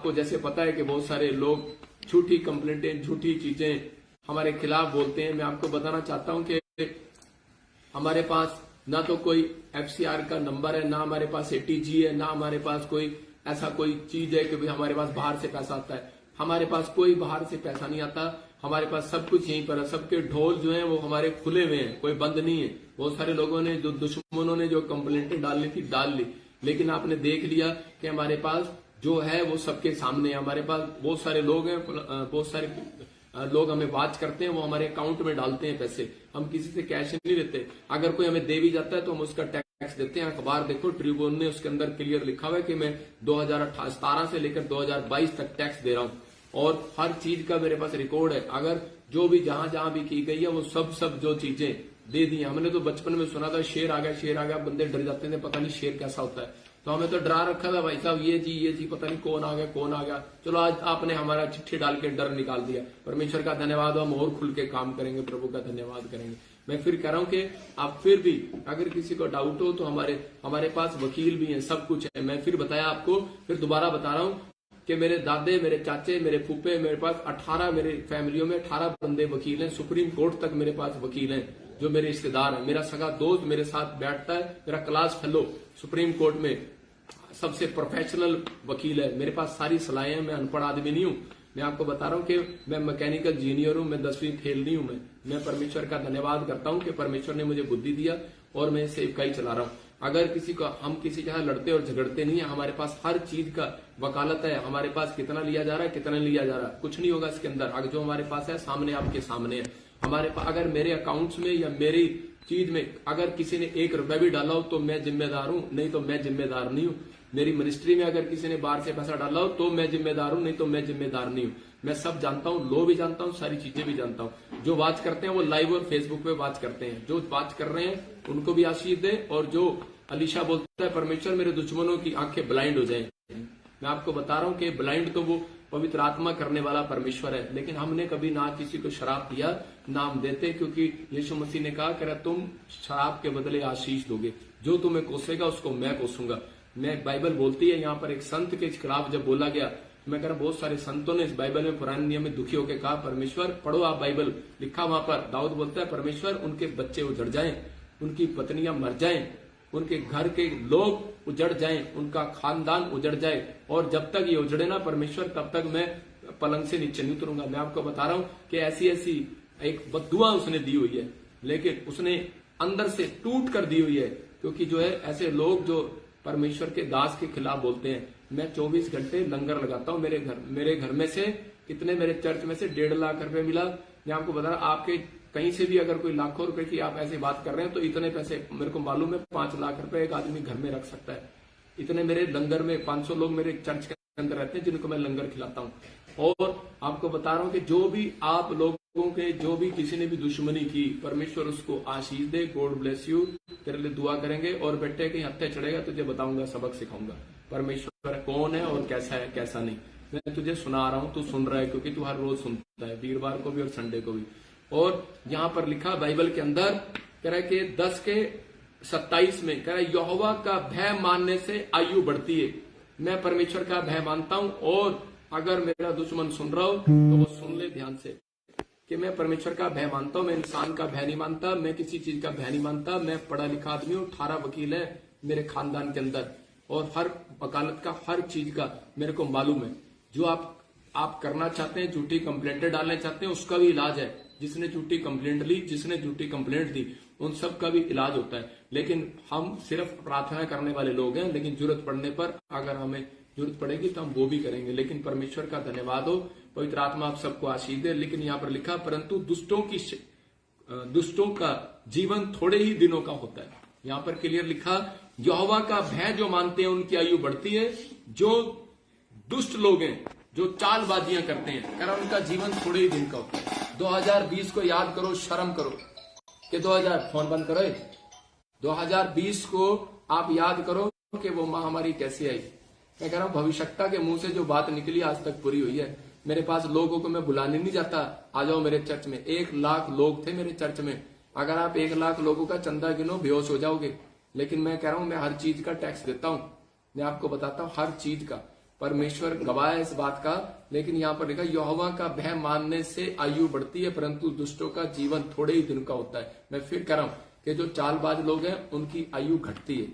आपको जैसे पता है कि बहुत सारे लोग झूठी कंप्लेंटें, झूठी चीजें हमारे खिलाफ बोलते हैं। मैं आपको बताना चाहता हूं कि हमारे पास ना तो कोई एफसीआर का नंबर है, ना हमारे पास एटीजी है, ना हमारे पास कोई ऐसा कोई चीज है कि भाई हमारे पास बाहर से पैसा आता है। हमारे पास कोई बाहर से पैसा नहीं आता, हमारे पास सब कुछ यहीं पर है। सबके ढोल जो हैं वो हमारे खुले हुए हैं, कोई बंद नहीं है। बहुत सारे लोगों ने, जो दुश्मनों ने जो कंप्लेंटें डालनी थी डाल ली, लेकिन आपने देख लिया कि हमारे पास जो है वो सबके सामने है। हमारे पास बहुत सारे लोग हैं, बहुत सारे लोग हमें वाच करते हैं, वो हमारे अकाउंट में डालते हैं पैसे। हम किसी से कैश नहीं लेते। अगर कोई हमें दे भी जाता है तो हम उसका टैक्स देते हैं। अखबार देखो, ट्रिब्यून ने उसके अंदर क्लियर लिखा हुआ है कि मैं 2017 से लेकर 2022 तक टैक्स दे रहा हूं और हर चीज का मेरे पास रिकॉर्ड है। अगर जो भी जहां जहां भी की गई है वो सब जो चीजें दे दी। हमने तो बचपन में सुना था शेर आ गया, बंदे डर जाते थे, पता नहीं शेर कैसा होता है। तो हमें तो डरा रखा था भाई साहब, ये जी पता नहीं कौन आ गया। चलो आज आपने हमारा चिट्ठी डाल के डर निकाल दिया। परमेश्वर का धन्यवाद, हम और खुल के काम करेंगे, प्रभु का धन्यवाद करेंगे। मैं फिर कह रहा हूं कि आप फिर भी अगर किसी को डाउट हो तो हमारे पास वकील भी हैं, सब कुछ है। मैं फिर बताया आपको, फिर दोबारा बता रहा हूं कि मेरे दादे, मेरे चाचे, मेरे फूफे, मेरे पास 18 मेरे फैमिलियों में 18 बंदे वकील हैं। सुप्रीम कोर्ट तक मेरे पास वकील हैं जो मेरे रिश्तेदार हैं। मेरा सगा दोस्त मेरे साथ बैठता है, मेरा क्लास फेलो सुप्रीम कोर्ट में सबसे प्रोफेशनल वकील है। मेरे पास सारी सलाहें हैं, मैं अनपढ़ आदमी नहीं हूं। मैं आपको बता रहा हूं कि मैं मैकेनिकल इंजीनियर हूं, मैं 10वीं फेल नहीं हूं। मैं परमेश्वर का धन्यवाद करता हूं कि परमेश्वर ने मुझे बुद्धि दिया और मैं सेवकाई चला रहा हूं। अगर हम किसी के साथ लड़ते और झगड़ते नहीं है, हमारे पास हर चीज का वकालत है। हमारे पास कितना लिया जा रहा है, कितना लिया जा रहा है, कुछ नहीं होगा इसके अंदर। अगर जो हमारे पास है सामने, आपके सामने है। हमारे पास अगर मेरे अकाउंट्स में या मेरी चीज में अगर किसी ने 1 रुपया भी डाला हो तो मैं जिम्मेदार हूं, नहीं तो मैं जिम्मेदार नहीं हूं। मेरी मिनिस्ट्री में अगर किसी ने बाहर से पैसा डाला हो तो मैं जिम्मेदार हूं, नहीं तो मैं जिम्मेदार नहीं हूं। मैं सब जानता हूं, लॉ भी जानता हूं, सारी चीजें भी जानता हूं। जो वाच करते हैं वो लाइव और फेसबुक पे वाच करते हैं। जो वाच कर रहे हैं उनको भी आशीष दे। और जो अलीशा बोलता है परमेश्वर मेरे दुश्मनों की आंखें ब्लाइंड हो जाए, मैं आपको बता रहा हूं कि ब्लाइंड तो वो पवित्र आत्मा करने वाला परमेश्वर है। लेकिन हमने कभी ना किसी को शराब दिया ना हम देते, क्योंकि यीशु मसीह ने कहा कि तुम शराब के बदले आशीष दोगे, जो तुम्हें कोसेगा उसको मैं कोसूंगा। मैं बाइबल बोलती है, यहाँ पर एक संत के खिलाफ जब बोला गया, मैं कह रहा बहुत सारे संतों ने इस बाइबल में पुराने नियम में दुखी होकर कहा परमेश्वर, पढ़ो आप बाइबल, लिखा वहां पर दाऊद बोलता है परमेश्वर उनके बच्चे उजड़ जाएं, उनकी पत्नियां मर जाएं, उनके घर के लोग उजड़ जाएं, उनका खानदान उजड़ जाए, और जब तक ये उजड़े ना परमेश्वर तब तक मैं पलंग से नीचे नहीं उतरूंगा। मैं आपको बता रहा हूं कि ऐसी एक बद्दुआ उसने दी हुई है, लेकिन उसने अंदर से टूट कर दी हुई है। क्योंकि जो है ऐसे लोग जो परमेश्वर के दास के खिलाफ बोलते हैं। मैं 24 घंटे लंगर लगाता हूं। मेरे घर में से कितने, मेरे चर्च में से 1.5 लाख रुपए मिला। मैं आपको बता रहा, आपके कहीं से भी अगर कोई लाखों रुपए की आप ऐसे बात कर रहे हैं तो इतने पैसे मेरे को मालूम है 5 लाख रुपए एक आदमी घर में रख सकता है। इतने मेरे लंगर में 500 लोग मेरे चर्च के अंदर रहते हैं जिनको मैं लंगर खिलाता हूं। और आपको बता रहा हूं कि जो भी आप लोगों के, जो भी किसी ने भी दुश्मनी की, परमेश्वर उसको आशीष दे। God bless you. तेरे लिए दुआ करेंगे। और बेटे कहीं हत्या चढ़ेगा तुझे बताऊंगा, सबक सिखाऊंगा परमेश्वर कौन है और कैसा है कैसा नहीं। मैं तुझे सुना रहा हूं, तू सुन रहा है क्योंकि तू हर रोज सुनता है, वीरवार को भी और संडे को भी। और यहाँ पर लिखा बाइबल के अंदर, कह रहा है कि 10:27 में कह रहा है यहोवा का भय मानने से आयु बढ़ती है। मैं परमेश्वर का भय मानता हूं, और अगर मेरा दुश्मन सुन रहा हो तो वो सुन ले ध्यान से कि मैं परमेश्वर का भय मानता हूं। मैं इंसान का भय नहीं मानता, मैं किसी चीज का भय नहीं मानता। मैं पढ़ा लिखा आदमी हूं, 18 वकील है मेरे खानदान के अंदर, और हर वकालत का, हर चीज का मेरे को मालूम है। जो आप करना चाहते हैं, झूठी कंप्लेंटें डालना चाहते हैं, उसका भी इलाज है। जिसने झूठी कंप्लेंट ली, जिसने झूठी कंप्लेंट दी, उन सब का भी इलाज होता है। लेकिन हम सिर्फ प्रार्थना करने वाले लोग हैं, लेकिन जरूरत पड़ने पर अगर हमें जरूरत पड़ेगी तो हम वो भी करेंगे। लेकिन परमेश्वर का धन्यवाद हो, पवित्र आत्मा आप सबको आशीष दे। लेकिन यहाँ पर लिखा परंतु दुष्टों का जीवन थोड़े ही दिनों का होता है। यहाँ पर क्लियर लिखा यहोवा का भय जो मानते हैं उनकी आयु बढ़ती है। जो दुष्ट लोग हैं, जो चालबाजियां करते हैं, कारण उनका जीवन थोड़े ही दिन का होता है। 2020 को याद करो, शर्म करो कि 2000 फोन बंद करो। 2020 को आप याद करो कि वो महामारी कैसे आई। मैं कह रहा हूं भविष्यता के मुंह से जो बात निकली आज तक पूरी हुई है। मेरे पास लोगों को मैं बुलाने नहीं जाता, आ जाओ मेरे चर्च में। 1 लाख लोग थे मेरे चर्च में। अगर आप 1 लाख लोगों का चंदा गिनो बेहोश हो जाओगे। लेकिन मैं कह रहा हूं मैं हर चीज का टैक्स देता हूं। मैं आपको बताता हूं हर चीज का। परमेश्वर गवाह है इस बात का। लेकिन यहाँ पर लिखा यहोवा का भय मानने से आयु बढ़ती है, परंतु दुष्टों का जीवन थोड़े ही दिन का होता है। मैं फिर कह रहा हूं कि जो चालबाज लोग हैं उनकी आयु घटती है।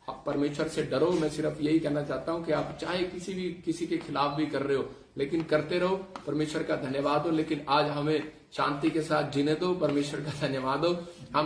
आप परमेश्वर से डरो। मैं सिर्फ यही कहना चाहता हूं कि आप चाहे किसी के खिलाफ भी कर रहे हो, लेकिन करते रहो, परमेश्वर का धन्यवाद हो। लेकिन आज हमें शांति के साथ जीने दो, परमेश्वर का धन्यवाद हो। हम